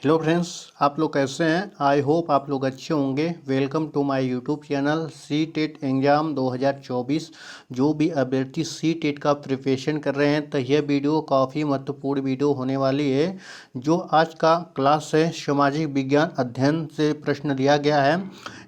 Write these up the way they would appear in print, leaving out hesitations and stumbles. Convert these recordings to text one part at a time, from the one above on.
Hello friends, आप लोग कैसे हैं। आई होप आप लोग अच्छे होंगे। Welcome to my YouTube channel C TET exam 2024। जो भी अभ्यर्थी सी टेट का प्रिपरेशन कर रहे हैं तो यह वीडियो काफ़ी महत्वपूर्ण वीडियो होने वाली है। जो आज का क्लास है सामाजिक विज्ञान अध्ययन से प्रश्न लिया गया है,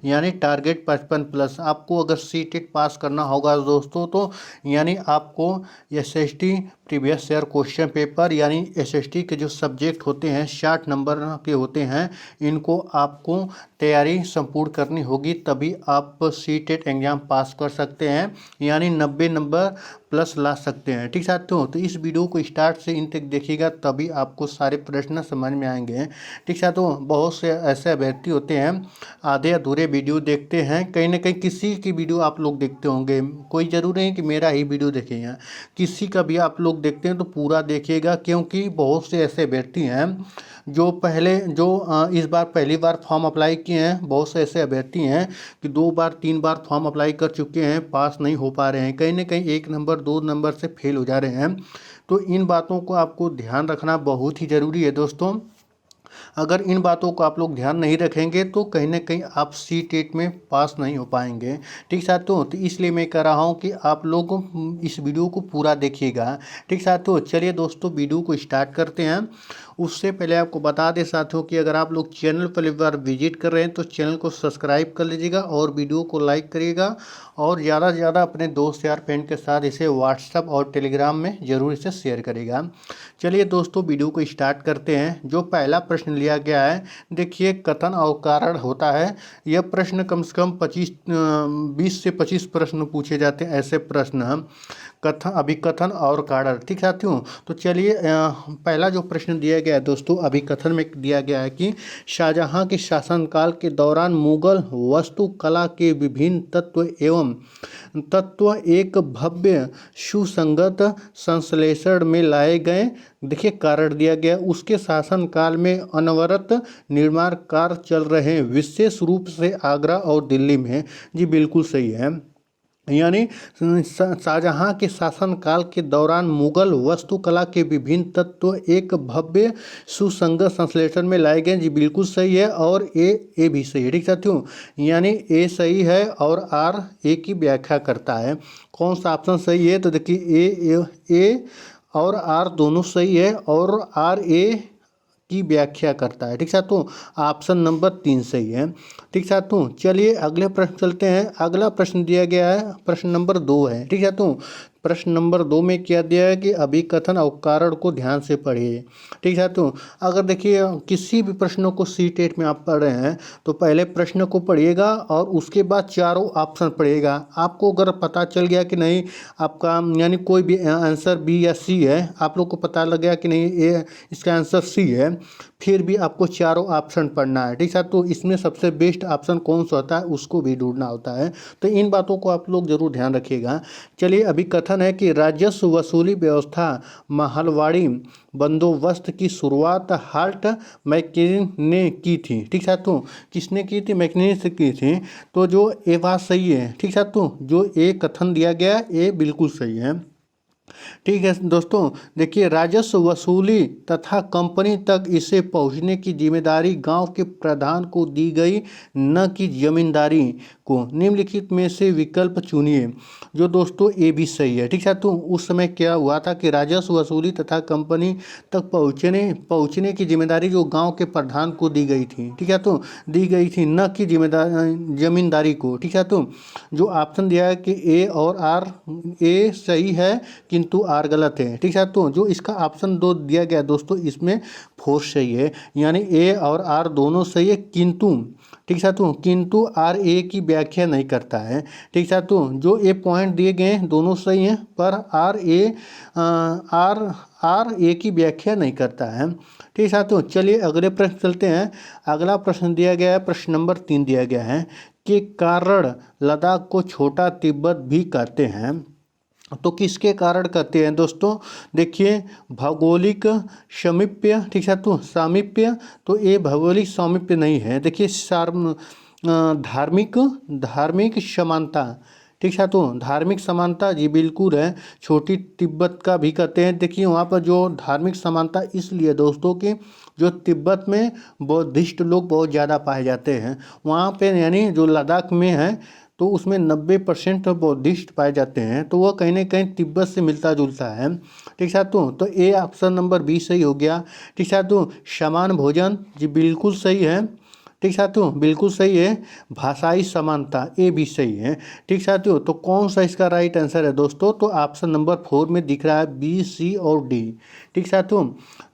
यानी टारगेट 55+। आपको अगर सी टेट पास करना होगा दोस्तों तो यानी आपको SST previous year question paper यानी SST के जो सब्जेक्ट होते हैं 60 नंबर के होते हैं, इनको आपको तैयारी संपूर्ण करनी होगी, तभी आप सी टेट एग्ज़ाम पास कर सकते हैं, यानी 90 नंबर प्लस ला सकते हैं। ठीक साथियों, तो इस वीडियो को स्टार्ट से इन तक देखिएगा तभी आपको सारे प्रश्न समझ में आएंगे। ठीक साथियों, बहुत से ऐसे अभ्यर्थी होते हैं आधे अधूरे वीडियो देखते हैं, कहीं ना कहीं किसी की वीडियो आप लोग देखते होंगे, कोई ज़रूरी नहीं कि मेरा ही वीडियो देखें, किसी का भी आप लोग देखते हैं तो पूरा देखिएगा, क्योंकि बहुत से ऐसे अभ्यर्थी हैं जो इस बार पहली बार फॉर्म अप्लाई किए हैं। बहुत से ऐसे अभ्यर्थी हैं कि 2 बार 3 बार फॉर्म अप्लाई कर चुके हैं, पास नहीं हो पा रहे हैं, कहीं ना कहीं 1 नंबर 2 नंबर से फेल हो जा रहे हैं। तो इन बातों को आपको ध्यान रखना बहुत ही ज़रूरी है दोस्तों। अगर इन बातों को आप लोग ध्यान नहीं रखेंगे तो कहीं ना कहीं आप सी टेट में पास नहीं हो पाएंगे। ठीक साथियों, तो इसलिए मैं कह रहा हूँ कि आप लोग इस वीडियो को पूरा देखिएगा। ठीक साथियों, चलिए दोस्तों वीडियो को स्टार्ट करते हैं। उससे पहले आपको बता दें साथियों कि अगर आप लोग चैनल पर एक बार विजिट कर रहे हैं तो चैनल को सब्सक्राइब कर लीजिएगा और वीडियो को लाइक करिएगा, और ज़्यादा से ज़्यादा अपने दोस्त यार फ्रेंड के साथ इसे व्हाट्सएप और टेलीग्राम में ज़रूर इसे शेयर करेगा। चलिए दोस्तों वीडियो को स्टार्ट करते हैं। जो पहला प्रश्न लिया गया है, देखिए कथन और कारण होता है। यह प्रश्न कम से कम 20 से 25 प्रश्न पूछे जाते हैं, ऐसे प्रश्न कथन अभिकथन और कारण। ठीक साथियों, तो चलिए पहला जो प्रश्न दिया गया है दोस्तों, अभिकथन में दिया गया है कि शाहजहां के शासनकाल के दौरान मुगल वास्तुकला के विभिन्न तत्व एक भव्य सुसंगत संश्लेषण में लाए गए। देखिए कारण दिया गया, उसके शासनकाल में अनवरत निर्माण कार्य चल रहे हैं, विशेष रूप से आगरा और दिल्ली में। जी बिल्कुल सही है, यानी शाहजहां के शासनकाल के दौरान मुगल वास्तुकला के विभिन्न तत्व एक भव्य सुसंगत संश्लेषण में लाए गए। जी बिल्कुल सही है, और ए भी सही है। ठीक साथियों, यानी ए सही है और आर ए की व्याख्या करता है। कौन सा ऑप्शन सही है, तो देखिए ए और आर दोनों सही है, और आर ए की व्याख्या करता है। ठीक साथियों, ऑप्शन नंबर 3 सही है। ठीक साथियों, चलिए अगले प्रश्न चलते हैं। अगला प्रश्न दिया गया है, प्रश्न नंबर 2 है। ठीक साथियों, प्रश्न नंबर 2 में क्या दिया है कि अभिकथन और कारण को ध्यान से पढ़िए। ठीक साथियों, अगर देखिए किसी भी प्रश्नों को सी टेट में आप पढ़ रहे हैं तो पहले प्रश्न को पढ़िएगा और उसके बाद चारों ऑप्शन पढ़िएगा। आपको अगर पता चल गया कि नहीं आपका यानी कोई भी आंसर बी या सी है, आप लोग को पता लग गया कि नहीं ये इसका आंसर सी है, फिर भी आपको चारों ऑप्शन पढ़ना है। ठीक साथियों, इसमें सबसे बेस्ट ऑप्शन कौन सा होता है उसको भी ढूंढना होता है, तो इन बातों को आप लोग जरूर ध्यान रखिएगा। चलिए अभिकथन है कि राजस्व वसूली व्यवस्था महलवाड़ी बंदोबस्त की शुरुआत हार्ट मैकिन ने की थी। ठीक साथियों, किसने की थी? मैकिन से की थी। तो जो ये बात सही है। ठीक साथियों, जो ये कथन दिया गया ये बिल्कुल सही है। ठीक है दोस्तों, देखिए राजस्व वसूली तथा कंपनी तक इसे पहुंचने की जिम्मेदारी गांव के प्रधान को दी गई, न कि जमींदारी को। निम्नलिखित में से विकल्प चुनिए। जो दोस्तों ये भी सही है। ठीक है, तो उस समय क्या हुआ था कि राजस्व वसूली तथा कंपनी तक पहुंचने की जिम्मेदारी जो गांव के प्रधान को दी गई थी। ठीक है, तो दी गई थी, न कि जमींदारी को। ठीक है, तो जो ऑप्शन दिया है कि ए और आर, ए सही है किंतु आर गलत है। ठीक है, तो जो इसका ऑप्शन 2 दिया गया दोस्तों इसमें 4 सही है, यानी ए और आर दोनों सही है, किंतु ठीक है, तो किंतु आर ए की व्याख्या नहीं करता है। ठीक है, तो जो ए पॉइंट दिए गए हैं दोनों सही हैं, पर आर ए की व्याख्या नहीं करता है। ठीक है, तो चलिए अगले प्रश्न चलते हैं। अगला प्रश्न दिया गया है, प्रश्न नंबर 3 दिया गया है कि कारण लद्दाख को छोटा तिब्बत भी कहते हैं। तो किसके कारण कहते हैं दोस्तों? देखिए भौगोलिक समीप्य। ठीक है, तो सामीप्य, तो ये भौगोलिक सामीप्य नहीं है। देखिए धार्मिक समानता, ठीक साथियों। धार्मिक समानता जी बिल्कुल है, छोटी तिब्बत का भी कहते हैं। देखिए वहाँ पर जो धार्मिक समानता इसलिए दोस्तों कि जो तिब्बत में बौद्धिस्ट लोग बहुत ज़्यादा पाए जाते हैं वहाँ पे, यानी जो लद्दाख में है तो उसमें 90% बौद्धिस्ट पाए जाते हैं, तो वह कहीं ना कहीं तिब्बत से मिलता जुलता है। ठीक साथियों, तो ए ऑप्शन नंबर बी सही हो गया। ठीक साथियों, समान भोजन जी बिल्कुल सही है। ठीक साथियों, बिल्कुल सही है। भाषाई समानता ए भी सही है। ठीक साथियों, तो कौन सा इसका राइट आंसर है दोस्तों, तो ऑप्शन नंबर 4 में दिख रहा है, बी सी और डी। ठीक साथियों,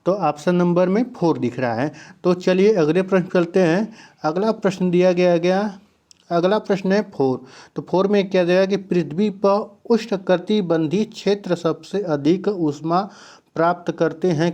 तो ऑप्शन नंबर में 4 दिख रहा है। तो चलिए अगले प्रश्न चलते हैं। अगला प्रश्न दिया गया अगला प्रश्न है 4। तो 4 में क्या दिया कि पृथ्वी पर उष्णकटिबंधीय क्षेत्र सबसे अधिक ऊष्मा प्राप्त करते हैं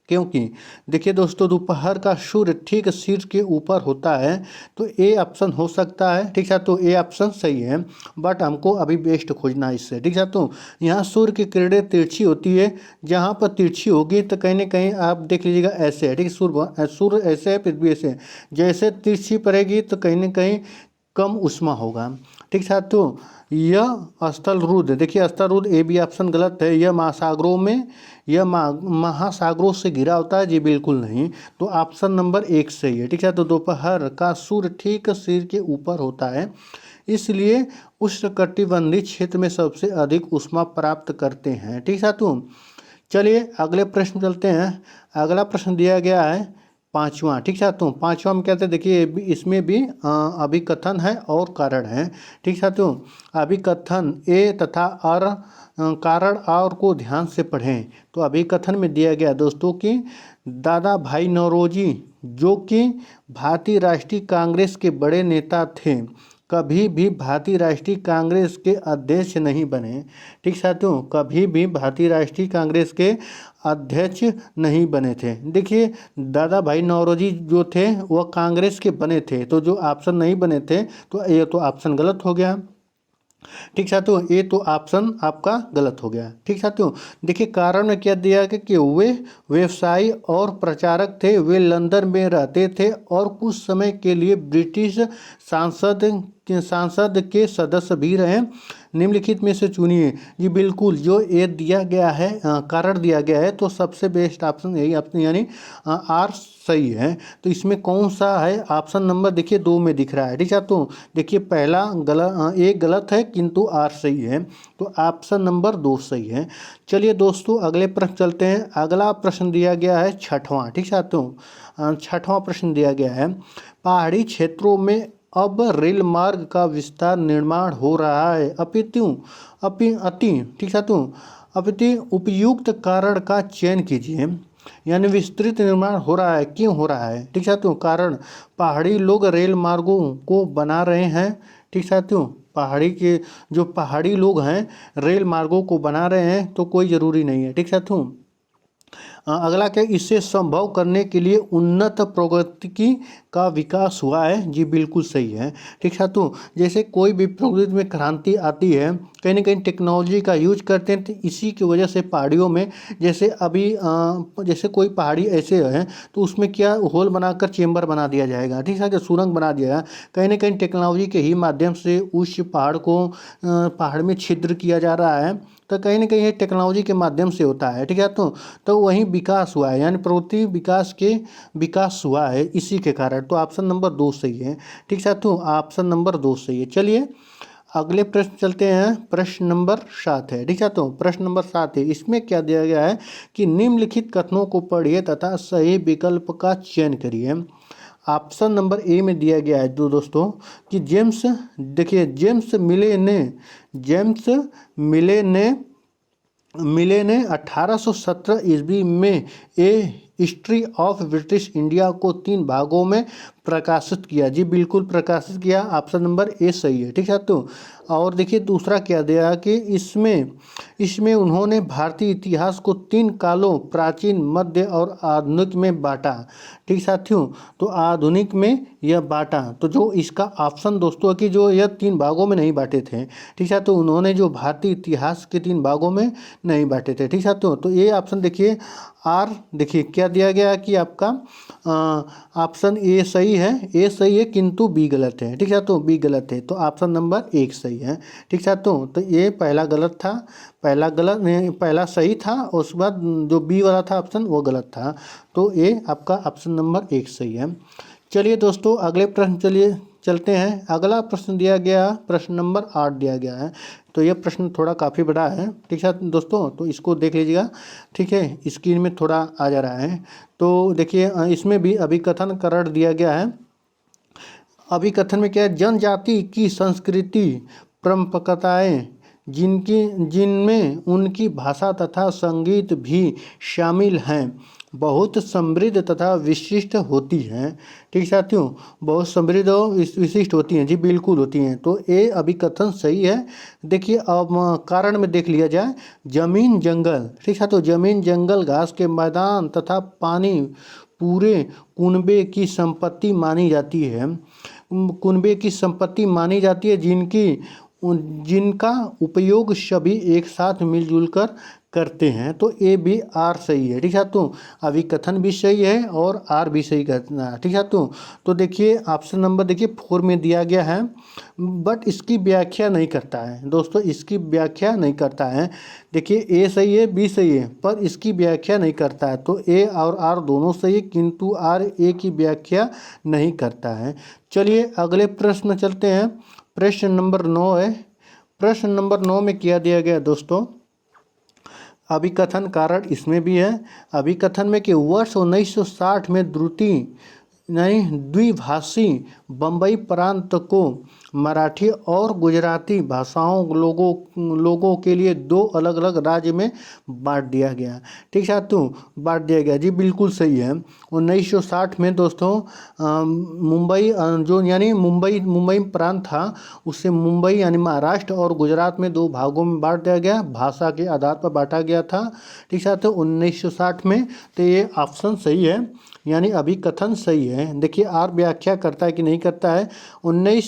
क्योंकि देखिए दोस्तों, दोपहर का सूर्य ठीक सिर के ऊपर होता है, तो ए ऑप्शन हो सकता है। ठीक है, तो ए ऑप्शन सही है, बट हमको अभी बेस्ट खोजना है इससे। ठीक है, तो यहाँ सूर्य की किरणें तिरछी होती है, जहाँ पर तिरछी होगी तो कहीं ना कहीं आप देख लीजिएगा ऐसे है। ठीक है, सूर्य ऐसे है, पृथ्वी ऐसे है, जैसे तिरछी पड़ेगी तो कहीं ना कहीं कम उष्मा होगा। ठीक है, तो यह स्थल रुद्ध, देखिए स्थल रुद्ध ए बी ऑप्शन गलत है। यह महासागरों से घिरा होता है जी बिल्कुल नहीं, तो ऑप्शन नंबर 1 सही है। ठीक है, तो दोपहर का सूर्य ठीक सिर के ऊपर होता है, इसलिए उष्णकटिबंधीय क्षेत्र में सबसे अधिक ऊष्मा प्राप्त करते हैं। ठीक है, तो चलिए अगले प्रश्न चलते हैं। अगला प्रश्न दिया गया है 5वां। ठीक है, तो 5वां में कहते हैं, देखिए इसमें भी अभिकथन है और कारण है। ठीक है, तो अभिकथन ए तथा और कारण और को ध्यान से पढ़ें। तो अभिकथन में दिया गया दोस्तों कि दादा भाई नौरोजी जो कि भारतीय राष्ट्रीय कांग्रेस के बड़े नेता थे, कभी भी भारतीय राष्ट्रीय कांग्रेस के अध्यक्ष नहीं बने। ठीक साथियों, कभी भी भारतीय राष्ट्रीय कांग्रेस के अध्यक्ष नहीं बने थे। देखिए दादा भाई नौरोजी जो थे वह कांग्रेस के बने थे, तो जो ऑप्शन नहीं बने थे तो ये तो ऑप्शन गलत हो गया। ठीक साथियों, ये तो ऑप्शन आपका गलत हो गया। ठीक साथियों, देखिए कारण में क्या दिया कि वे व्यवसायी और प्रचारक थे, वे लंदन में रहते थे और कुछ समय के लिए ब्रिटिश सांसद के सदस्य भी रहे। निम्नलिखित में से चुनिए जी बिल्कुल, जो ये दिया गया है कारण दिया गया है तो सबसे बेस्ट ऑप्शन यही ऑप्शन यानी आर सही है। तो इसमें कौन सा है ऑप्शन नंबर, देखिए 2 में दिख रहा है। ठीक है, तो देखिए पहला गलत, एक गलत है किंतु आर सही है, तो ऑप्शन नंबर 2 सही है। चलिए दोस्तों अगले प्रश्न चलते हैं। अगला प्रश्न दिया गया है 6वां। ठीक है, तो 6वां प्रश्न दिया गया है, पहाड़ी क्षेत्रों में अब रेल मार्ग का विस्तार निर्माण हो रहा है, ठीक है, तो अति उपयुक्त कारण का चयन कीजिए। यानी विस्तृत निर्माण हो रहा है, क्यों हो रहा है। ठीक साथियों, कारण पहाड़ी लोग रेल मार्गों को बना रहे हैं। ठीक साथियों, जो पहाड़ी लोग हैं रेल मार्गों को बना रहे हैं, तो कोई ज़रूरी नहीं है। ठीक साथियों, अगला क्या, इसे संभव करने के लिए उन्नत प्रौद्योगिकी का विकास हुआ है जी बिल्कुल सही है। ठीक है, तो जैसे कोई भी प्रौद्योगिकी में क्रांति आती है, कहीं ना कहीं टेक्नोलॉजी का यूज करते हैं, तो इसी की वजह से पहाड़ियों में जैसे अभी जैसे कोई पहाड़ी ऐसे है तो उसमें क्या होल बनाकर चेम्बर बना दिया जाएगा। ठीक है, सुरंग बना दिया है, कहीं ना कहीं टेक्नोलॉजी के ही माध्यम से उस पहाड़ में छिद्र किया जा रहा है, तो कहीं ना कहीं ये टेक्नोलॉजी के माध्यम से होता है। ठीक है, तो वहीं विकास हुआ है, यानी प्रवृत्ति विकास हुआ है इसी के कारण, तो ऑप्शन नंबर 2 सही है। ठीक है, तो ऑप्शन नंबर 2 सही है। चलिए अगले प्रश्न चलते हैं, प्रश्न नंबर 7 है। ठीक है, तो प्रश्न नंबर 7 है, इसमें क्या दिया गया है कि निम्नलिखित कथनों को पढ़िए तथा सही विकल्प का चयन करिए। ऑप्शन नंबर ए में दिया गया है दोस्तों कि जेम्स मिले ने 1817 ईस्वी में ए हिस्ट्री ऑफ ब्रिटिश इंडिया को 3 भागों में प्रकाशित किया जी बिल्कुल प्रकाशित किया, ऑप्शन नंबर ए सही है। ठीक है, तो और देखिए दूसरा क्या दिया कि इसमें उन्होंने भारतीय इतिहास को 3 कालों प्राचीन, मध्य और आधुनिक में बांटा। ठीक साथियों, तो आधुनिक में यह बांटा, तो जो इसका ऑप्शन दोस्तों कि जो यह 3 भागों में नहीं बांटे थे। ठीक है, तो उन्होंने जो भारतीय इतिहास के 3 भागों में नहीं बांटे थे। ठीक है, तो ये ऑप्शन देखिए आर, देखिए क्या क्या दिया गया कि आपका ऑप्शन ए सही है, ए सही है किंतु बी गलत है। ठीक है, तो बी गलत है, तो ऑप्शन नंबर 1 सही है। ठीक है, तो ये पहला गलत था, पहला सही था, उसके बाद जो बी वाला था ऑप्शन वो गलत था, तो ये आपका ऑप्शन नंबर 1 सही है। चलिए दोस्तों अगले प्रश्न चलते हैं। अगला प्रश्न दिया गया, प्रश्न नंबर 8 दिया गया है। तो यह प्रश्न थोड़ा काफ़ी बड़ा है। ठीक है दोस्तों, तो इसको देख लीजिएगा। ठीक है, स्क्रीन में थोड़ा आ जा रहा है। तो देखिए इसमें भी अभिकथन कारण दिया गया है। अभिकथन में क्या है, जनजाति की संस्कृति परंपराएं जिनमें उनकी भाषा तथा संगीत भी शामिल हैं बहुत समृद्ध तथा विशिष्ट होती हैं। ठीक साथियों, बहुत समृद्ध और विशिष्ट होती हैं, जी बिल्कुल होती हैं। तो ये अभिकथन सही है। देखिए अब कारण में देख लिया जाए, जमीन जंगल, ठीक है, तो जमीन जंगल घास के मैदान तथा पानी पूरे कुनबे की संपत्ति मानी जाती है, कुनबे की संपत्ति मानी जाती है जिनका उपयोग सभी एक साथ मिलजुल कर करते हैं। तो ए बी आर सही है। ठीक है, तो अभिकथन भी सही है और आर भी सही करना है। ठीक है, तो देखिए ऑप्शन नंबर देखिए 4 में दिया गया है, बट इसकी व्याख्या नहीं करता है दोस्तों, इसकी व्याख्या नहीं करता है। देखिए ए सही है, बी सही है, पर इसकी व्याख्या नहीं करता है। तो ए और आर दोनों सही है, किंतु आर ए की व्याख्या नहीं करता है। चलिए अगले प्रश्न चलते हैं। प्रश्न नंबर 9 है। प्रश्न नंबर 9 में क्या दिया गया दोस्तों, अभिकथन कारण इसमें भी है। अभिकथन में कि वर्ष 1960 में द्विभाषी बम्बई प्रांत को मराठी और गुजराती भाषाओं लोगों के लिए 2 अलग अलग राज्य में बांट दिया गया। ठीक है, तो बांट दिया गया, जी बिल्कुल सही है। 1960 में दोस्तों मुंबई जो यानी मुंबई प्रांत था, उससे मुंबई यानी महाराष्ट्र और गुजरात में 2 भागों में बांट दिया गया, भाषा के आधार पर बांटा गया था। ठीक है, तो 1960 में, तो ये ऑप्शन सही है, यानी अभिकथन सही है। देखिए आर व्याख्या करता है कि नहीं करता है।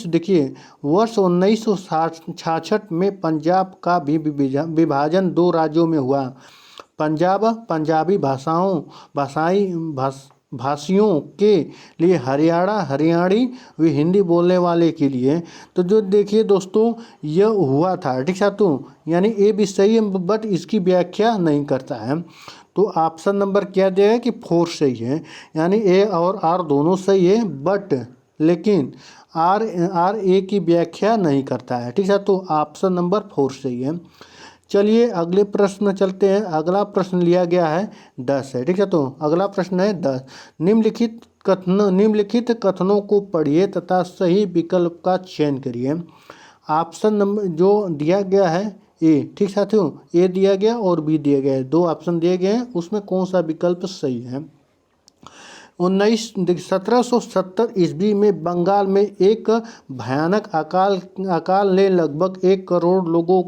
देखिए वर्ष 1966 में पंजाब का भी विभाजन 2 राज्यों में हुआ। पंजाबी भाषियों के लिए, हरियाणी व हिंदी बोलने वाले के लिए। तो जो देखिए दोस्तों यह हुआ था। ठीक है, तो यानी ए भी सही है, बट इसकी व्याख्या नहीं करता है। तो ऑप्शन नंबर क्या दिया है कि 4 सही है, यानी ए और आर दोनों सही है, बट लेकिन आर ए की व्याख्या नहीं करता है। ठीक है, तो ऑप्शन नंबर 4 सही है। चलिए अगले प्रश्न चलते हैं। अगला प्रश्न लिया गया है 10 है। ठीक है, तो अगला प्रश्न है 10। निम्नलिखित कथनों को पढ़िए तथा सही विकल्प का चयन करिए। ऑप्शन नंबर जो दिया गया है ए, ठीक साथियों, ए दिया गया और बी दिया गया है, 2 ऑप्शन दिए गए हैं, उसमें कौन सा विकल्प सही है। 1770 ईस्वी में बंगाल में एक भयानक अकाल ने लगभग 1 करोड़ लोगों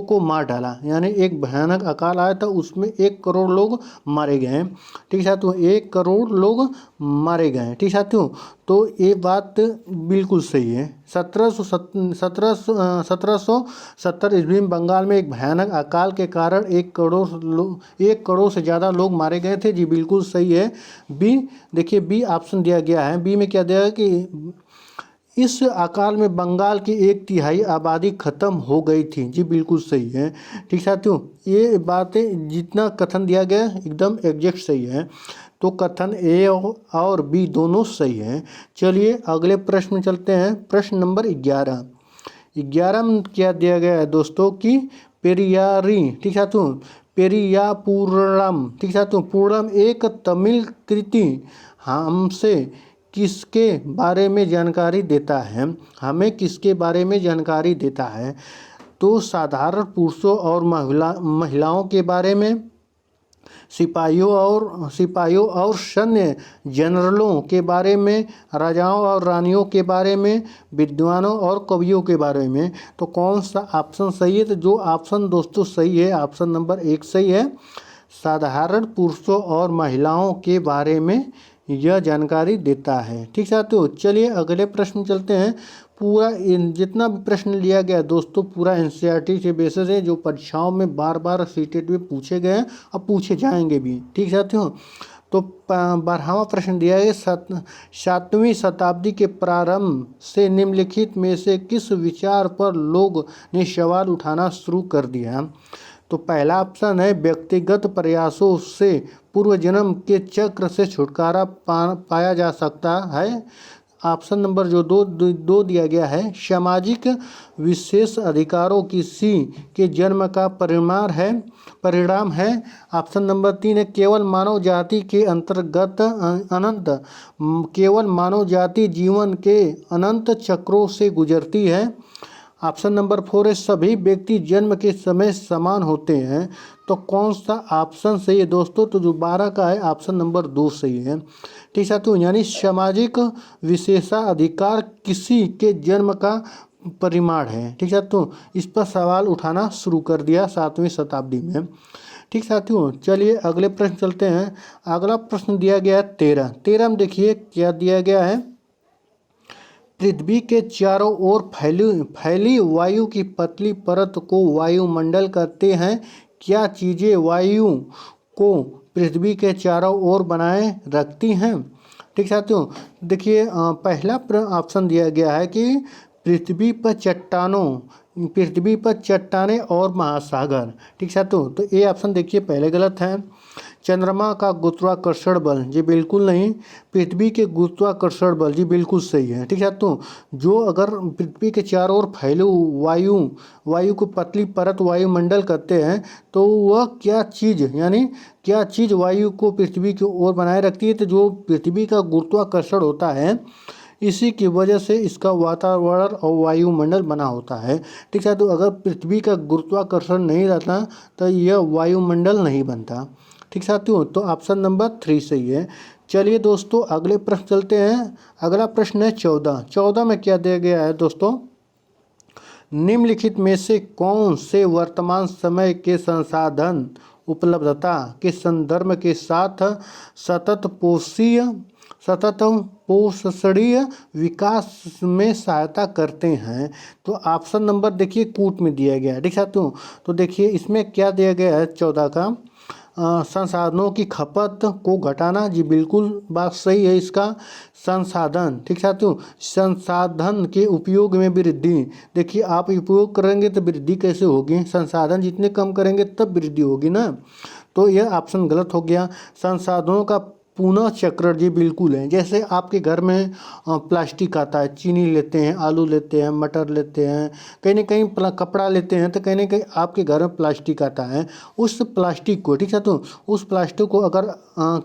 को मार डाला। यानी एक भयानक अकाल आया था, उसमें 1 करोड़ लोग मारे गए। ठीक है, तो 1 करोड़ लोग मारे गए। ठीक है, तो ये बात बिल्कुल सही है। 1770 ईस्वी में बंगाल में एक भयानक अकाल के कारण 1 करोड़ से ज़्यादा लोग मारे गए थे, जी बिल्कुल सही है। बी देखिए, बी ऑप्शन दिया गया है। बी में क्या दिया है कि इस अकाल में बंगाल की 1/3 आबादी खत्म हो गई थी, जी बिल्कुल सही है। ठीक साथियों, ये बातें जितना कथन दिया गया एकदम एग्जैक्ट सही है। तो कथन ए और बी दोनों सही हैं। चलिए अगले प्रश्न में चलते हैं। प्रश्न नंबर 11 में क्या दिया गया है दोस्तों कि पेरियारी, ठीक है, तो पेरियापुरम, ठीक है, तो पूर्णम एक तमिल कृति हमसे किसके बारे में जानकारी देता है, हमें किसके बारे में जानकारी देता है। तो साधारण पुरुषों और महिलाओं के बारे में, सिपाहियों और सैन्य जनरलों के बारे में, राजाओं और रानियों के बारे में, विद्वानों और कवियों के बारे में। तो कौन सा ऑप्शन सही है। तो जो ऑप्शन दोस्तों सही है, ऑप्शन नंबर 1 सही है। साधारण पुरुषों और महिलाओं के बारे में यह जानकारी देता है। ठीक है, तो चलिए अगले प्रश्न चलते हैं। पूरा जितना भी प्रश्न लिया गया दोस्तों पूरा एनसीईआरटी के बेसिस है, जो परीक्षाओं में बार बार सीटेट में पूछे गए हैं और पूछे जाएंगे भी। ठीक साथियों, तो 12वां प्रश्न दिया है 7वीं शताब्दी के प्रारंभ से निम्नलिखित में से किस विचार पर लोग ने सवाल उठाना शुरू कर दिया। तो पहला ऑप्शन है व्यक्तिगत प्रयासों से पूर्व जन्म के चक्र से छुटकारा पाया जा सकता है। ऑप्शन नंबर जो दो दिया गया है सामाजिक विशेष अधिकारों किसी के जन्म का परिणाम है। ऑप्शन नंबर 3 है केवल मानव जाति के अंतर्गत केवल मानव जाति जीवन के अनंत चक्रों से गुजरती है। ऑप्शन नंबर 4 है सभी व्यक्ति जन्म के समय समान होते हैं। तो कौन सा ऑप्शन सही है दोस्तों? तो जो 12 का है ऑप्शन नंबर 2 सही है। ठीक साथियों, यानी सामाजिक विशेषाधिकार किसी के जन्म का परिमाण है। ठीक साथियों, इस पर सवाल उठाना शुरू कर दिया 7वीं शताब्दी में। ठीक साथियों, चलिए अगले प्रश्न चलते हैं। अगला प्रश्न दिया गया है 13 में देखिए क्या दिया गया है। पृथ्वी के चारों ओर फैली वायु की पतली परत को वायुमंडल कहते हैं। क्या चीज़ें वायु को पृथ्वी के चारों ओर बनाए रखती हैं? ठीक साथियों, देखिए पहला ऑप्शन दिया गया है कि पृथ्वी पर चट्टानें और महासागर। ठीक साथियों, तो ये ऑप्शन देखिए पहले गलत है। चंद्रमा का गुरुत्वाकर्षण बल जी बिल्कुल नहीं। पृथ्वी के गुरुत्वाकर्षण बल जी बिल्कुल सही है। ठीक है, तो जो अगर पृथ्वी के चारों ओर फैले वायु को पतली परत वायुमंडल कहते हैं, तो वह क्या चीज़ वायु को पृथ्वी की ओर बनाए रखती है? तो जो पृथ्वी का गुरुत्वाकर्षण होता है इसी की वजह से इसका वातावरण और वायुमंडल बना होता है। ठीक है, तो अगर पृथ्वी का गुरुत्वाकर्षण नहीं रहता तो यह वायुमंडल नहीं बनता। ठीक साथियों, तो ऑप्शन नंबर 3 सही है। चलिए दोस्तों अगले प्रश्न चलते हैं। अगला प्रश्न है 14 में क्या दिया गया है दोस्तों? निम्नलिखित में से कौन से वर्तमान समय के संसाधन उपलब्धता के संदर्भ के साथ सतत पोषणीय विकास में सहायता करते हैं? तो ऑप्शन नंबर देखिए कूट में दिया गया है। ठीक साथियों, तो देखिए इसमें क्या दिया गया है 14 का संसाधनों की खपत को घटाना जी बिल्कुल बात सही है इसका। संसाधन, ठीक साथियों, संसाधन के उपयोग में वृद्धि। देखिए आप उपयोग करेंगे तो वृद्धि कैसे होगी? संसाधन जितने कम करेंगे तब वृद्धि होगी ना। तो यह ऑप्शन गलत हो गया। संसाधनों का पुनः चक्रण जी बिल्कुल है। जैसे आपके घर में प्लास्टिक आता है, चीनी लेते हैं, आलू लेते हैं, मटर लेते हैं, कहीं ना कहीं कपड़ा लेते हैं, तो कहीं ना कहीं आपके घर में प्लास्टिक आता है। उस प्लास्टिक को, ठीक है, तो उस प्लास्टिक को अगर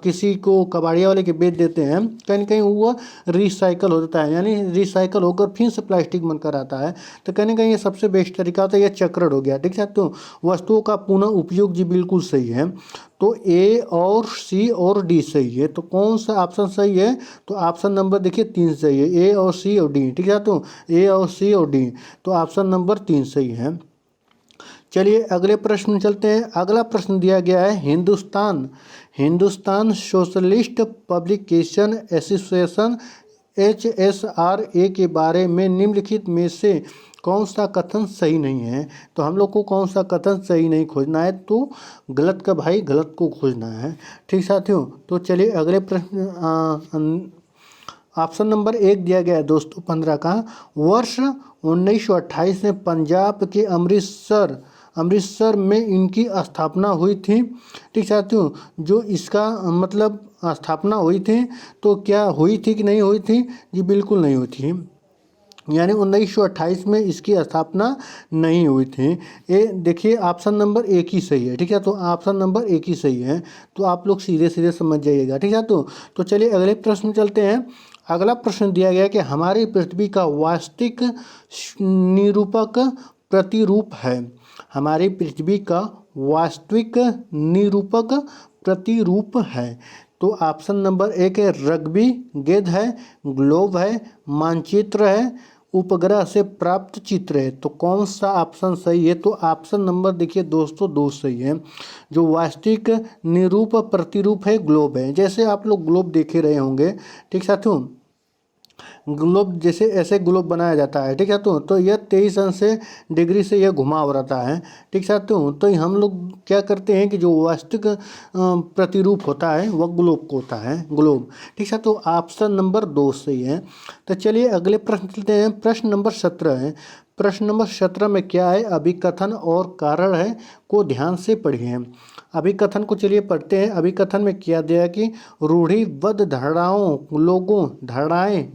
किसी को कबाड़िया वाले के बेच देते हैं, कहीं ना कहीं वो रिसाइकल हो जाता है, यानी रिसाइकल होकर फिर से प्लास्टिक बनकर आता है। तो कहीं ना कहीं ये सबसे बेस्ट तरीका होता है, यह चक्रण हो गया। ठीक है, तो वस्तुओं का पुनः उपयोग जी बिल्कुल सही है। तो ए और सी और डी सही है। तो कौन सा ऑप्शन सही है? तो ऑप्शन नंबर देखिए 3 सही है, ए और सी और डी। ठीक है, तो ए और सी और डी, तो ऑप्शन नंबर 3 सही है। चलिए अगले प्रश्न में चलते हैं। अगला प्रश्न दिया गया है Hindustan socialist publication association HSRA के बारे में निम्नलिखित में से कौन सा कथन सही नहीं है? तो हम लोग को कौन सा कथन सही नहीं खोजना है, तो गलत का भाई गलत को खोजना है। ठीक साथियों, तो चलिए अगले प्रश्न ऑप्शन नंबर 1 दिया गया है दोस्तों 15 का। वर्ष 1928 में पंजाब के अमृतसर में इनकी स्थापना हुई थी। ठीक साथियों, जो इसका मतलब स्थापना हुई थी, तो क्या हुई थी कि नहीं हुई थी? जी बिल्कुल नहीं हुई थी, यानी 1928 में इसकी स्थापना नहीं हुई थी। ये देखिए ऑप्शन नंबर 1 ही सही है। ठीक है, तो ऑप्शन नंबर 1 ही सही है, तो आप लोग सीधे समझ जाइएगा। ठीक है, तो चलिए अगले प्रश्न चलते हैं। अगला प्रश्न दिया गया कि हमारी पृथ्वी का वास्तविक निरूपक प्रतिरूप है। हमारी पृथ्वी का वास्तविक निरूपक प्रतिरूप है। तो ऑप्शन नंबर 1 है रग्बी गेंद है, ग्लोब है, मानचित्र है, उपग्रह से प्राप्त चित्र है। तो कौन सा ऑप्शन सही है? तो ऑप्शन नंबर देखिए दोस्तों 2 सही है। जो वास्तविक निरूप प्रतिरूप है ग्लोब है। जैसे आप लोग ग्लोब देखे रहे होंगे, ठीक साथियों, ग्लोब जैसे ऐसे ग्लोब बनाया जाता है, ठीक है। तो यह 23 अंश डिग्री से यह घुमाव रहता है, ठीक है। तो हम लोग क्या करते हैं कि जो वास्तविक प्रतिरूप होता है वह ग्लोब को होता है, ग्लोब, ठीक है। तो ऑप्शन नंबर 2 सही है। तो चलिए अगले प्रश्न चलते हैं। प्रश्न नंबर 17 है। प्रश्न नंबर 17 में क्या है, अभिकथन और कारण है को ध्यान से पढ़िए। अभिकथन को चलिए पढ़ते हैं। अभिकथन में क्या दिया है कि रूढ़िबद्ध धारणाएं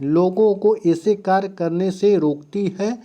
लोगों को ऐसे कार्य करने से रोकती है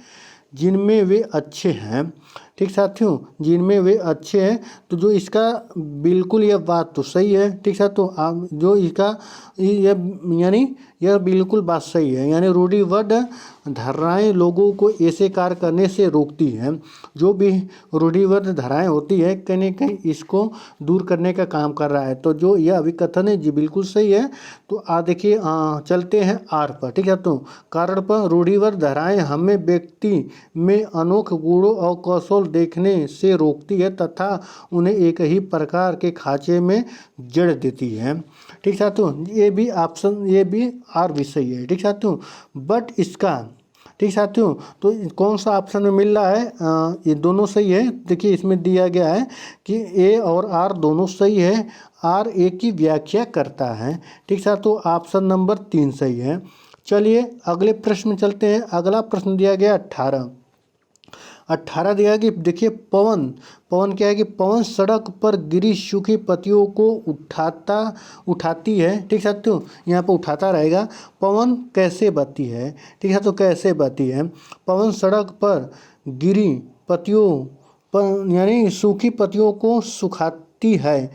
जिनमें वे अच्छे हैं, ठीक साथियों, जिनमें वे अच्छे हैं। तो जो इसका बिल्कुल यह बात तो सही है, ठीक है। तो आप जो इसका यानी यह बिल्कुल बात सही है, यानी रूढ़िबद्ध धारणाएं लोगों को ऐसे कार्य करने से रोकती हैं। जो भी रूढ़िबद्ध धाराएं होती है कहीं न कहीं इसको दूर करने का काम कर रहा है। तो जो यह अभिकथन है जी बिल्कुल सही है। तो देखिए चलते हैं आर पर, ठीक है। तो कारण पर रूढ़िबद्ध धाराएं हमें व्यक्ति में अनोखे गुणों और कौशल देखने से रोकती है तथा उन्हें एक ही प्रकार के खांचे में जड़ देती है, ठीक साथियों। ये भी ऑप्शन, ये भी आर भी सही है, ठीक साथियों। बट इसका, ठीक साथियों, तो कौन सा ऑप्शन में मिल रहा है, ये दोनों सही है। देखिए इसमें दिया गया है कि ए और आर दोनों सही है, आर ए की व्याख्या करता है, ठीक साथियों। तो ऑप्शन नंबर 3 सही है। चलिए अगले प्रश्न में चलते हैं। अगला प्रश्न दिया गया 18 दिया कि देखिए पवन क्या है कि पवन सड़क पर गिरी सूखी पत्तियों को उठाती है, ठीक साथियों। यहाँ पर उठाता रहेगा। पवन कैसे बहती है, ठीक है। तो कैसे बहती है, पवन सड़क पर गिरी पत्तियों पर यानी सूखी पत्तियों को सुखाती है।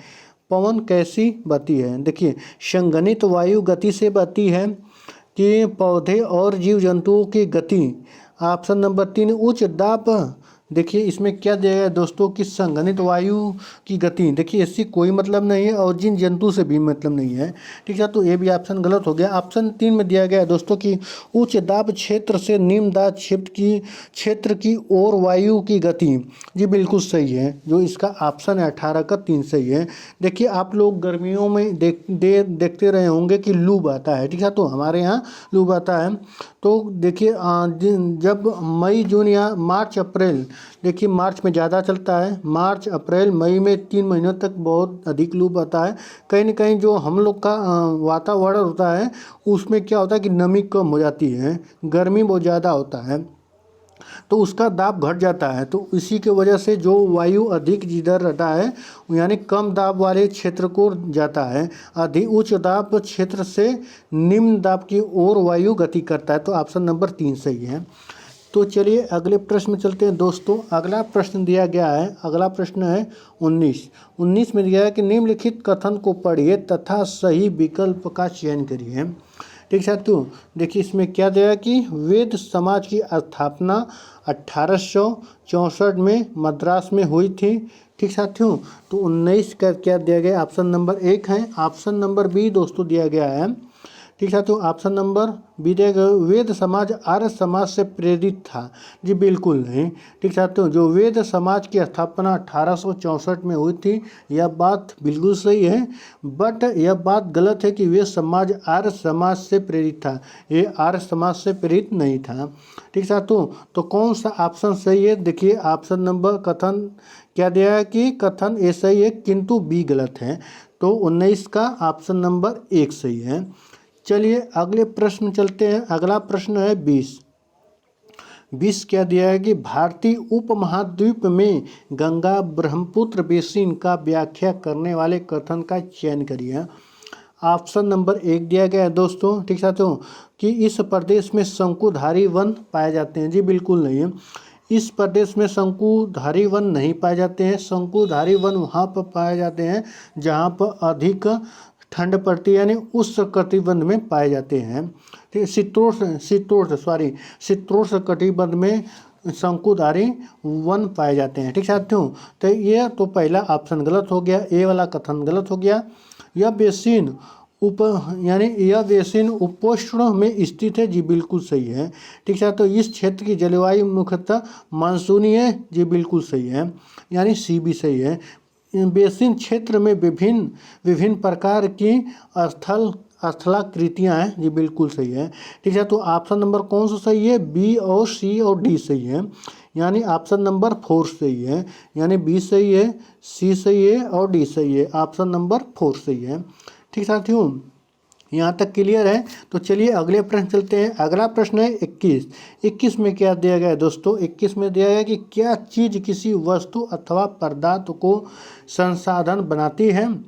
पवन कैसी बहती है, देखिए संघनित वायु गति से बहती है कि पौधे और जीव जंतुओं की गति। ऑप्शन नंबर 3 उच्च दाब। देखिए इसमें क्या दिया गया दोस्तों कि संघनित वायु की गति, देखिए इससे कोई मतलब नहीं है और जिन जंतु से भी मतलब नहीं है, ठीक है। तो ये भी ऑप्शन गलत हो गया। ऑप्शन 3 में दिया गया है दोस्तों कि उच्च दाब क्षेत्र से निम्न दाब क्षेत्र की ओर वायु की गति, जी बिल्कुल सही है। जो इसका ऑप्शन है 18 का 3 सही है। देखिए आप लोग गर्मियों में देखते रहे होंगे कि लू आता है, ठीक है। तो हमारे यहाँ लू आता है। तो देखिए जब मई जून या मार्च अप्रैल, देखिए मार्च में ज़्यादा चलता है, मार्च अप्रैल मई में 3 महीनों तक बहुत अधिक लू आता है। कहीं न कहीं जो हम लोग का वातावरण होता है उसमें क्या होता है कि नमी कम हो जाती है, गर्मी बहुत ज़्यादा होता है तो उसका दाब घट जाता है। तो इसी के वजह से जो वायु अधिक जिधर रहता है यानी कम दाब वाले क्षेत्र को जाता है, अधिक उच्च दाब क्षेत्र से निम्न दाब की ओर वायु गति करता है। तो ऑप्शन नंबर 3 सही है। तो चलिए अगले प्रश्न में चलते हैं दोस्तों। अगला प्रश्न दिया गया है, अगला प्रश्न है 19 में दिया है कि निम्नलिखित कथन को पढ़िए तथा सही विकल्प का चयन करिए, ठीक साथियों। देखिए इसमें क्या दिया कि वेद समाज की स्थापना 1864 में मद्रास में हुई थी, ठीक साथियों। तो 19 का क्या दिया गया, ऑप्शन नंबर 1 है। ऑप्शन नंबर बी दोस्तों दिया गया है, ठीक साथियों। ऑप्शन नंबर बी दिया गया वेद समाज आर्य समाज से प्रेरित था, जी बिल्कुल नहीं, ठीक साथियों। जो वेद समाज की स्थापना 1864 में हुई थी यह बात बिल्कुल सही है, बट यह बात गलत है कि वेद समाज आर्य समाज से प्रेरित था। ये आर्य समाज से प्रेरित नहीं था, ठीक साथियों। तो कौन सा ऑप्शन सही है, देखिए ऑप्शन नंबर कथन क्या दिया है कि कथन ए सही है किंतु बी गलत है। तो 19 का ऑप्शन नंबर 1 सही है। चलिए अगले प्रश्न चलते हैं। अगला प्रश्न है 20 क्या दिया है कि भारतीय उपमहाद्वीप में गंगा ब्रह्मपुत्र बेसिन का व्याख्या करने वाले कथन का चयन करिए। ऑप्शन नंबर 1 दिया गया है दोस्तों, ठीक साथियों, कि इस प्रदेश में शंकुधारी वन पाए जाते हैं, जी बिल्कुल नहीं है। इस प्रदेश में शंकुधारी वन नहीं पाए जाते हैं। शंकुधारी वन वहाँ पर पाए जाते हैं जहाँ पर अधिक ठंड पड़ती है यानी उष्ण कटिबंध में पाए जाते हैं, ठीक। शीतोष्ण कटिबंध में शंकुधारी वन पाए जाते हैं, ठीक साथियों। तो ये तो पहला ऑप्शन गलत हो गया, ए वाला कथन गलत हो गया। यह बेसिन यह बेसिन उपोष्ण में स्थित है, जी बिल्कुल सही है, ठीक है। तो इस क्षेत्र की जलवायु मुख्यतः मानसूनी है, जी बिल्कुल सही है, यानी सी भी सही है। बेसिन क्षेत्र में विभिन्न प्रकार की स्थल स्थलाकृतियाँ हैं, ये बिल्कुल सही है। ठीक है, तो ऑप्शन नंबर कौन सा सही है? बी और सी और डी सही है, यानी ऑप्शन नंबर 4 सही है, यानी बी सही है, सी सही है और डी सही है, ऑप्शन नंबर 4 सही है। ठीक साथियों, यहाँ तक क्लियर है? तो चलिए अगले प्रश्न चलते हैं। अगला प्रश्न है 21 में क्या दिया गया है दोस्तों? 21 में दिया गया है कि क्या चीज़ किसी वस्तु अथवा पदार्थ को संसाधन बनाती है?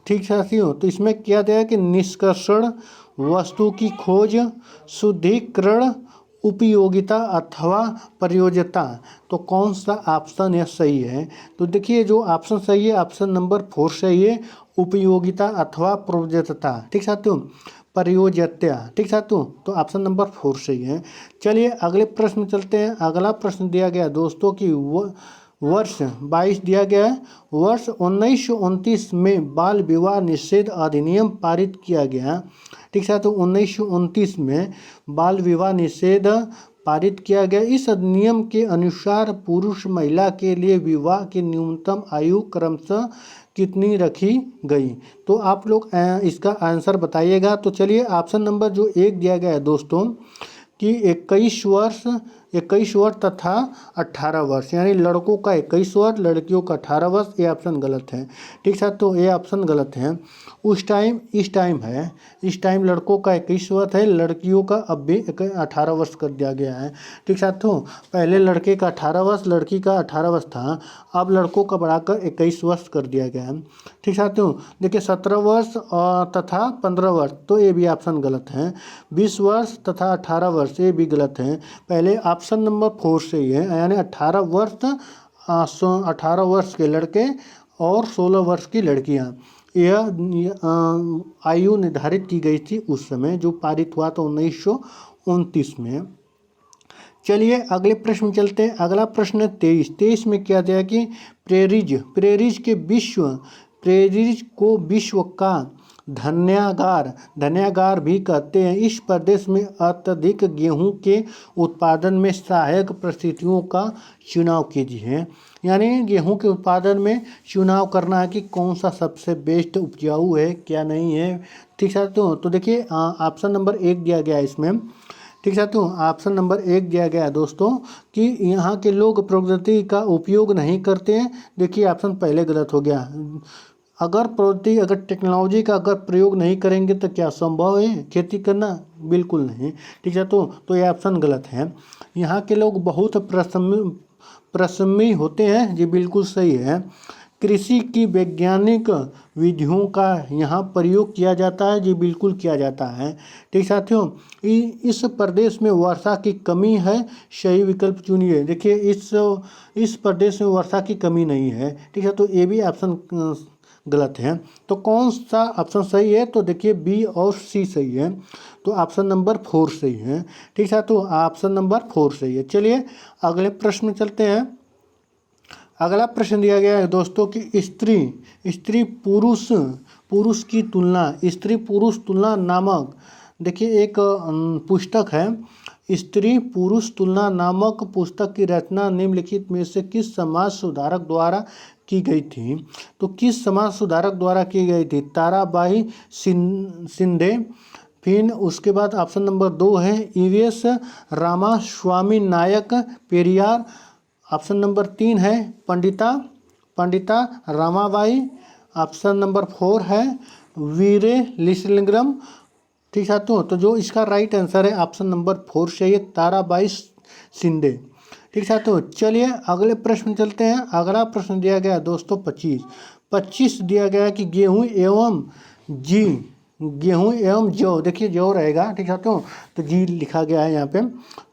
ठीक साथियों, तो इसमें क्या दिया है कि निष्कर्षण, वस्तु की खोज, शुद्धिकरण, उपयोगिता अथवा प्रयोज्यता। तो कौन सा ऑप्शन यह सही है? तो देखिए जो ऑप्शन सही है ऑप्शन नंबर 4 सही है, उपयोगिता अथवा प्रयोज्यता। ठीक साथियों, प्रयोज्यता। ठीक साथियों, तो ऑप्शन नंबर 4 सही है। चलिए अगले प्रश्न में चलते हैं। अगला प्रश्न दिया गया दोस्तों कि वर्ष 22 दिया गया है, वर्ष 1929 में बाल विवाह निषेध अधिनियम पारित किया गया। ठीक है, तो 1929 में बाल विवाह निषेध पारित किया गया। इस अधिनियम के अनुसार पुरुष महिला के लिए विवाह की न्यूनतम आयु क्रमशः कितनी रखी गई? तो आप लोग इसका आंसर बताइएगा। तो चलिए ऑप्शन नंबर जो 1 दिया गया है दोस्तों कि 21 वर्ष तथा 18 वर्ष, यानी लड़कों का 21 वर्ष, लड़कियों का 18 वर्ष, ये ऑप्शन गलत है। ठीक है, तो ये ऑप्शन गलत है। इस टाइम लड़कों का 21 वर्ष है, लड़कियों का अब भी 18 वर्ष कर दिया गया है। ठीक है, तो पहले लड़के का 18 वर्ष, लड़की का 18 वर्ष था, अब लड़कों का बढ़ाकर 21 वर्ष कर दिया गया है। ठीक है, तो देखिए 17 वर्ष तथा 15 वर्ष, तो ये भी ऑप्शन गलत है। 20 वर्ष तथा 18 वर्ष, ये भी गलत है। पहले ऑप्शन नंबर 4 सही है, यानी 18 वर्ष के लड़के और 16 वर्ष की लड़कियां, यह आयु निर्धारित की गई थी उस समय, जो पारित हुआ था 1929 में। चलिए अगले प्रश्न में चलते हैं। अगला प्रश्न है 23 में क्या दिया कि प्रेरिज को विश्व का धन्यागार भी कहते हैं। इस प्रदेश में अत्यधिक गेहूं के उत्पादन में सहायक परिस्थितियों का चुनाव कीजिए, यानी गेहूं के उत्पादन में चुनाव करना है कि कौन सा सबसे बेस्ट उपजाऊ है, क्या नहीं है। ठीक है, तो देखिए ऑप्शन नंबर 1 दिया गया है इसमें। ठीक है, तो ऑप्शन नंबर 1 दिया गया है दोस्तों कि यहाँ के लोग प्रौद्योगिकी का उपयोग नहीं करते हैं। देखिए ऑप्शन पहले गलत हो गया। अगर टेक्नोलॉजी का अगर प्रयोग नहीं करेंगे तो क्या संभव है खेती करना? बिल्कुल नहीं। ठीक है, तो ये ऑप्शन गलत है। यहाँ के लोग बहुत परिश्रमी होते हैं, ये बिल्कुल सही है। कृषि की वैज्ञानिक विधियों का यहाँ प्रयोग किया जाता है, जी बिल्कुल किया जाता है। ठीक साथियों, इस प्रदेश में वर्षा की कमी है, सही विकल्प चुनिए। देखिए इस प्रदेश में वर्षा की कमी नहीं है। ठीक है, तो ये भी ऑप्शन गलत है। तो कौन सा ऑप्शन सही है? तो देखिए बी और सी सही है, तो ऑप्शन नंबर 4 सही है। ठीक है, तो ऑप्शन नंबर 4 सही है। चलिए अगले प्रश्न में चलते हैं। अगला प्रश्न दिया गया है दोस्तों कि स्त्री पुरुष की तुलना, स्त्री पुरुष तुलना नामक, देखिए एक पुस्तक है, स्त्री पुरुष तुलना नामक पुस्तक की रचना निम्नलिखित में से किस समाज सुधारक द्वारा की गई थी? तो किस समाज सुधारक द्वारा की गई थी? ताराबाई शिंदे, फिर उसके बाद ऑप्शन नंबर 2 है ईवीएस रामास्वामी नायक पेरियार, ऑप्शन नंबर 3 है पंडिता रामाबाई, ऑप्शन नंबर 4 है वीरे लिसलिंगम। ठीक है, तो जो इसका राइट आंसर है ऑप्शन नंबर 4 से ये ताराबाई शिंदे। ठीक है, तो चलिए अगले प्रश्न चलते हैं। अगला प्रश्न दिया गया है दोस्तों 25 दिया गया है कि गेहूं एवं जौ, देखिए जौ रहेगा। ठीक है, तो जी लिखा गया है यहाँ पे,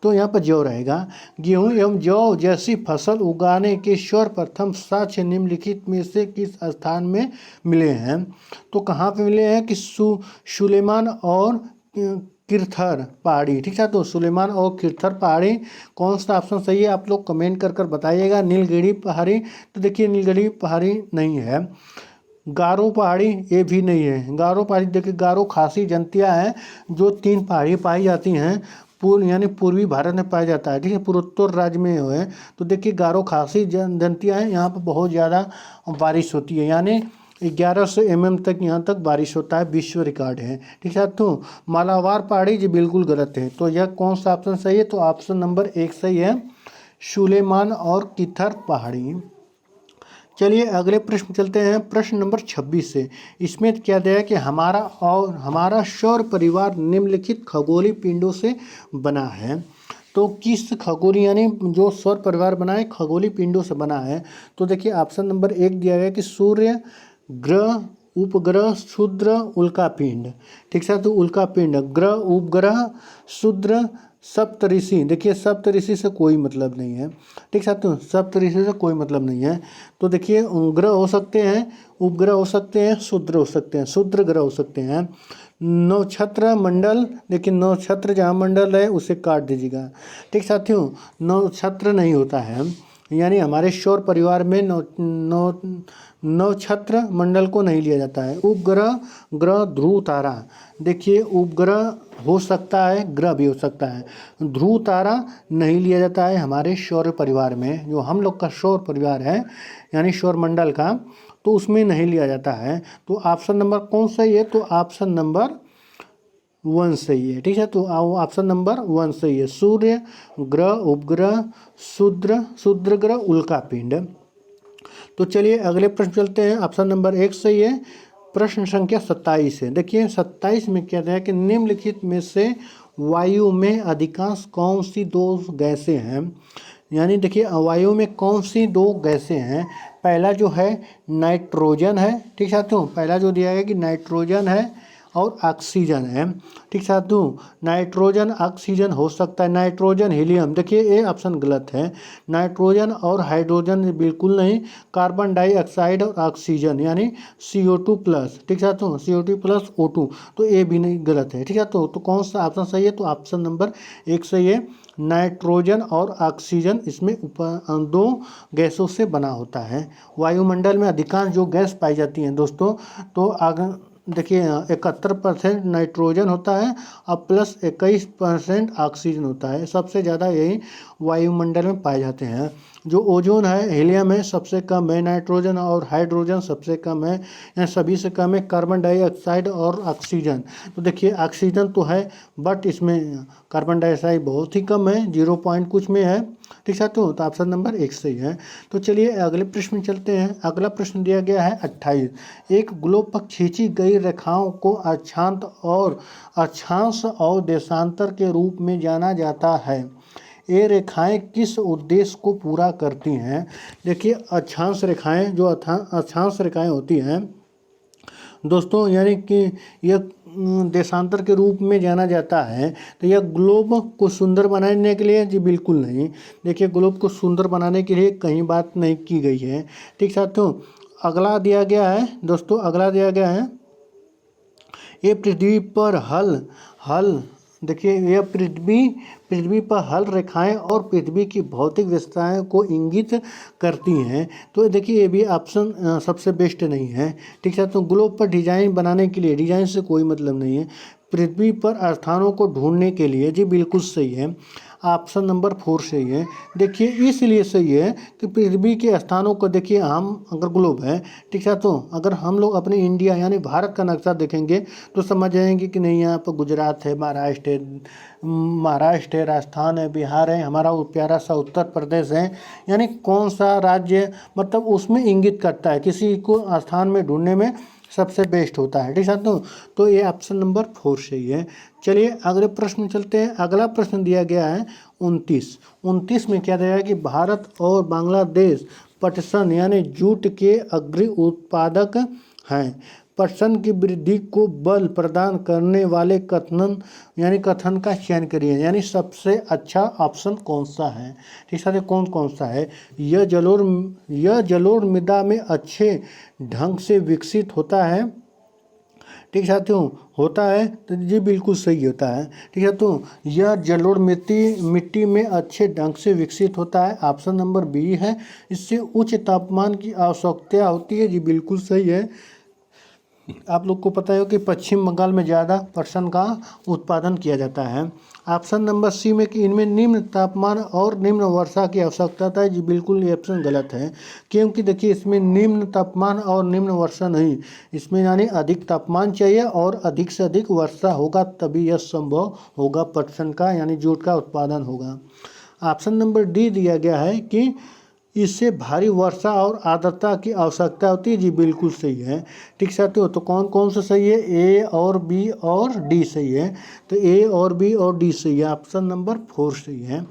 तो यहाँ पर जौ रहेगा। गेहूं एवं जौ जैसी फसल उगाने के सर्वप्रथम साक्ष्य निम्नलिखित में से किस स्थान में मिले हैं? तो कहाँ पे मिले हैं कि सुलेमान और किरथर पहाड़ी। ठीक है, तो सुलेमान और किरथर पहाड़ी, कौन सा ऑप्शन सही है आप लोग कमेंट कर बताइएगा। नीलगिरी पहाड़ी, तो देखिए नीलगिरी पहाड़ी नहीं है। गारो पहाड़ी, ये भी नहीं है। गारो पहाड़ी देखिए, गारो खासी जनतियाँ हैं जो 3 पहाड़ी पाई जाती हैं, यानी पूर्वी भारत में पाया जाता है। ठीक है, पूर्वोत्तर राज्य में है। तो देखिए गारो खासी जनतियाँ हैं, यहाँ पर बहुत ज़्यादा बारिश होती है, यानी 1100 mm तक यहाँ तक बारिश होता है, विश्व रिकॉर्ड है। ठीक है, तो मालाबार पहाड़ी जी बिल्कुल गलत है। तो यह कौन सा ऑप्शन सही है? तो ऑप्शन नंबर 1 सही है, सुलेमान और किथर पहाड़ी। चलिए अगले प्रश्न चलते हैं, प्रश्न नंबर 26 से। इसमें क्या दिया है कि हमारा सौर परिवार निम्नलिखित खगोलीय पिंडों से बना है। तो किस खगोलीय यानी जो सौर परिवार बना है खगोलीय पिंडों से बना है? तो देखिए ऑप्शन नंबर 1 दिया गया कि सूर्य, ग्रह, उपग्रह, क्षुद्र, उल्कापिंड। ठीक है, तो उल्कापिंड, ग्रह, उपग्रह, क्षुद्र, सप्तऋषि। देखिए सप्तऋषि से कोई मतलब नहीं है। ठीक है, तो सप्तऋषि से कोई मतलब नहीं है। तो देखिए ग्रह हो सकते हैं, उपग्रह हो सकते हैं, क्षुद्र हो सकते हैं, क्षुद्र ग्रह हो सकते हैं। नक्षत्र मंडल, लेकिन नक्षत्र जहाँ मंडल है उसे काट दीजिएगा। ठीक साथियों, नक्षत्र नहीं होता है, यानी हमारे सौर परिवार में नक्षत्र मंडल को नहीं लिया जाता है। उपग्रह, ग्रह, ध्रुव तारा। देखिए उपग्रह हो सकता है, ग्रह भी हो सकता है, ध्रुव तारा नहीं लिया जाता है हमारे सौर परिवार में। जो हम लोग का सौर परिवार है यानी सौर मंडल का, तो उसमें नहीं लिया जाता है। तो ऑप्शन नंबर कौन सही है? तो ऑप्शन नंबर 1 सही है। ठीक है, तो ऑप्शन नंबर 1 सही है, सूर्य, ग्रह, उपग्रह, क्षुद्र ग्रह, उल्कापिंड। तो चलिए अगले प्रश्न चलते हैं, ऑप्शन नंबर 1 सही है। प्रश्न संख्या 27 है। देखिए 27 में क्या है कि निम्नलिखित में से वायु में अधिकांश कौन सी 2 गैसें हैं? यानी देखिए वायु में कौन सी 2 गैसें हैं? पहला जो है नाइट्रोजन है। ठीक साथियों, पहला जो दिया है कि नाइट्रोजन है और ऑक्सीजन है। ठीक साथियों, नाइट्रोजन ऑक्सीजन हो सकता है, नाइट्रोजन हीलियम। देखिए ये ऑप्शन गलत है, नाइट्रोजन और हाइड्रोजन बिल्कुल नहीं, कार्बन डाइऑक्साइड और ऑक्सीजन यानी CO2 प्लस। ठीक साथियों, CO2 प्लस O2, तो ये भी नहीं, गलत है। ठीक है, तो कौन सा ऑप्शन सही है? तो ऑप्शन नंबर 1 सही है, नाइट्रोजन और ऑक्सीजन इसमें 2 गैसों से बना होता है। वायुमंडल में अधिकांश जो गैस पाई जाती हैं दोस्तों, तो आगे देखिए 71% नाइट्रोजन होता है और प्लस 21% ऑक्सीजन होता है। सबसे ज़्यादा यही वायुमंडल में पाए जाते हैं। जो ओजोन है, हीलियम है, सबसे कम है, नाइट्रोजन और हाइड्रोजन सबसे कम है, यहाँ सभी से कम है कार्बन डाइऑक्साइड और ऑक्सीजन। तो देखिए ऑक्सीजन तो है बट इसमें कार्बन डाइऑक्साइड बहुत ही कम है, 0 पॉइंट कुछ में है। ठीक है, तो ऑप्शन नंबर 1 सही है। तो चलिए अगले प्रश्न में चलते हैं। अगला प्रश्न दिया गया है 28। एक ग्लोब पर खींची गई रेखाओं को अक्षांश और देशांतर के रूप में जाना जाता है। ये रेखाएं किस उद्देश्य को पूरा करती हैं? देखिए अक्षांश रेखाएं, जो अक्षांश रेखाएं होती हैं दोस्तों, यानी कि यह देशांतर के रूप में जाना जाता है। तो यह ग्लोब को सुंदर बनाने के लिए? जी बिल्कुल नहीं। देखिए ग्लोब को सुंदर बनाने के लिए कहीं बात नहीं की गई है। ठीक साथियों, अगला दिया गया है दोस्तों, अगला दिया गया है, ये पृथ्वी पर हल देखिए यह पृथ्वी पर हल रेखाएं और पृथ्वी की भौतिक विशेषताएं को इंगित करती हैं। तो देखिए ये भी ऑप्शन सबसे बेस्ट नहीं है। ठीक है, तो ग्लोब पर डिजाइन बनाने के लिए, डिजाइन से कोई मतलब नहीं है, पृथ्वी पर स्थानों को ढूंढने के लिए। जी बिल्कुल सही है, ऑप्शन नंबर 4 सही है। देखिए इसलिए सही है कि पृथ्वी के स्थानों को देखिए, हम अगर ग्लोब है, ठीक है, तो अगर हम लोग अपने इंडिया यानी भारत का नक्शा देखेंगे तो समझ जाएंगे कि नहीं यहाँ पर गुजरात है, महाराष्ट्र है, राजस्थान है, बिहार है, हमारा प्यारा सा उत्तर प्रदेश है, यानी कौन सा राज्य मतलब उसमें इंगित करता है, किसी को स्थान में ढूंढने में सबसे बेस्ट होता है। ठीक है, तो ये ऑप्शन नंबर 4 सही है। चलिए अगले प्रश्न में चलते हैं। अगला प्रश्न दिया गया है 29 में क्या दिया है कि भारत और बांग्लादेश पटसन यानी जूट के अग्रणी उत्पादक हैं। पटसन की वृद्धि को बल प्रदान करने वाले कथन का चयन करिए, यानी सबसे अच्छा ऑप्शन कौन सा है? ठीक है, कौन सा है? यह जलोढ़ मृदा में अच्छे ढंग से विकसित होता है। ठीक साथियों, होता है, तो जी बिल्कुल सही होता है। ठीक है, तो यह जलोढ़ मिट्टी में अच्छे ढंग से विकसित होता है, ऑप्शन नंबर बी है। इससे उच्च तापमान की आवश्यकता होती है। जी बिल्कुल सही है। आप लोग को पता है कि पश्चिम बंगाल में ज़्यादा पटसन का उत्पादन किया जाता है। ऑप्शन नंबर सी में कि इनमें निम्न तापमान और निम्न वर्षा की आवश्यकता है, जी बिल्कुल ये ऑप्शन गलत है, क्योंकि देखिए इसमें निम्न तापमान और निम्न वर्षा नहीं, इसमें यानी अधिक तापमान चाहिए और अधिक से अधिक वर्षा होगा तभी यह संभव होगा पटसन का यानी जूट का उत्पादन होगा। ऑप्शन नंबर डी दिया गया है कि इससे भारी वर्षा और आर्द्रता की आवश्यकता होती है, जी बिल्कुल सही है। ठीक साथियों, तो कौन कौन सा सही है, ए और बी और डी सही है, तो ए और बी और डी सही है, ऑप्शन नंबर 4 सही है।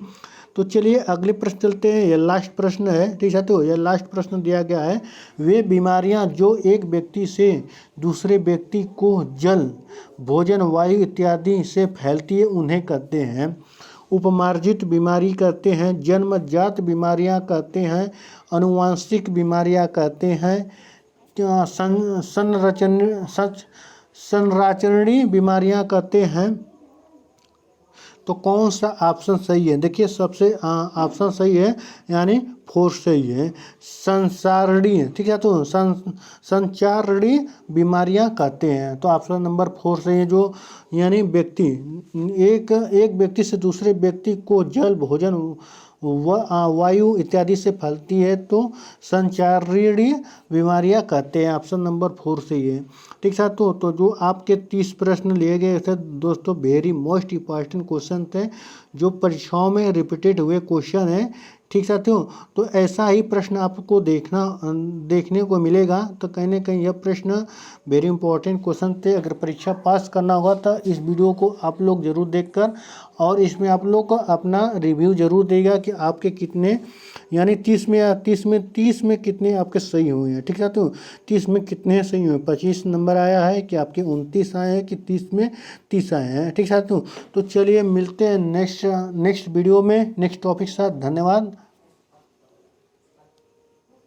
तो चलिए अगले प्रश्न चलते हैं, यह लास्ट प्रश्न है। ठीक साथियों, यह लास्ट प्रश्न दिया गया है, वे बीमारियां जो एक व्यक्ति से दूसरे व्यक्ति को जल, भोजन, वायु इत्यादि से फैलती है उन्हें कहते हैं उपमार्जित बीमारी कहते हैं, जन्मजात बीमारियां कहते हैं, अनुवांशिक बीमारियां कहते हैं, संराचरणीय बीमारियां कहते हैं। तो कौन सा ऑप्शन सही है? देखिए सबसे ऑप्शन सही है यानी 4 सही है, संचारणीय। ठीक है, तो संचारणीय बीमारियां कहते हैं, तो ऑप्शन नंबर 4 सही है, जो यानी व्यक्ति एक व्यक्ति से दूसरे व्यक्ति को जल, भोजन, वायु इत्यादि से फैलती है तो संचारणीय बीमारियां कहते हैं, ऑप्शन नंबर 4 सही है। ठीक साथियों, तो जो आपके 30 प्रश्न लिए गए थे दोस्तों, वेरी मोस्ट इम्पॉर्टेंट क्वेश्चन थे जो परीक्षाओं में रिपीटेड हुए क्वेश्चन है। ठीक साथियों, तो ऐसा ही प्रश्न आपको देखने को मिलेगा, तो कहीं ना कहीं यह प्रश्न वेरी इंपॉर्टेंट क्वेश्चन थे। अगर परीक्षा पास करना होगा तो इस वीडियो को आप लोग जरूर देखकर और इसमें आप लोग को अपना रिव्यू जरूर देगा कि आपके कितने यानी 30 में कितने आपके सही हुए हैं। ठीक है, तो 30 में कितने सही हुए, 25 नंबर आया है कि आपके 29 आए हैं कि 30 में 30 आए हैं। ठीक है, तो चलिए मिलते हैं नेक्स्ट वीडियो में नेक्स्ट टॉपिक के साथ। धन्यवाद।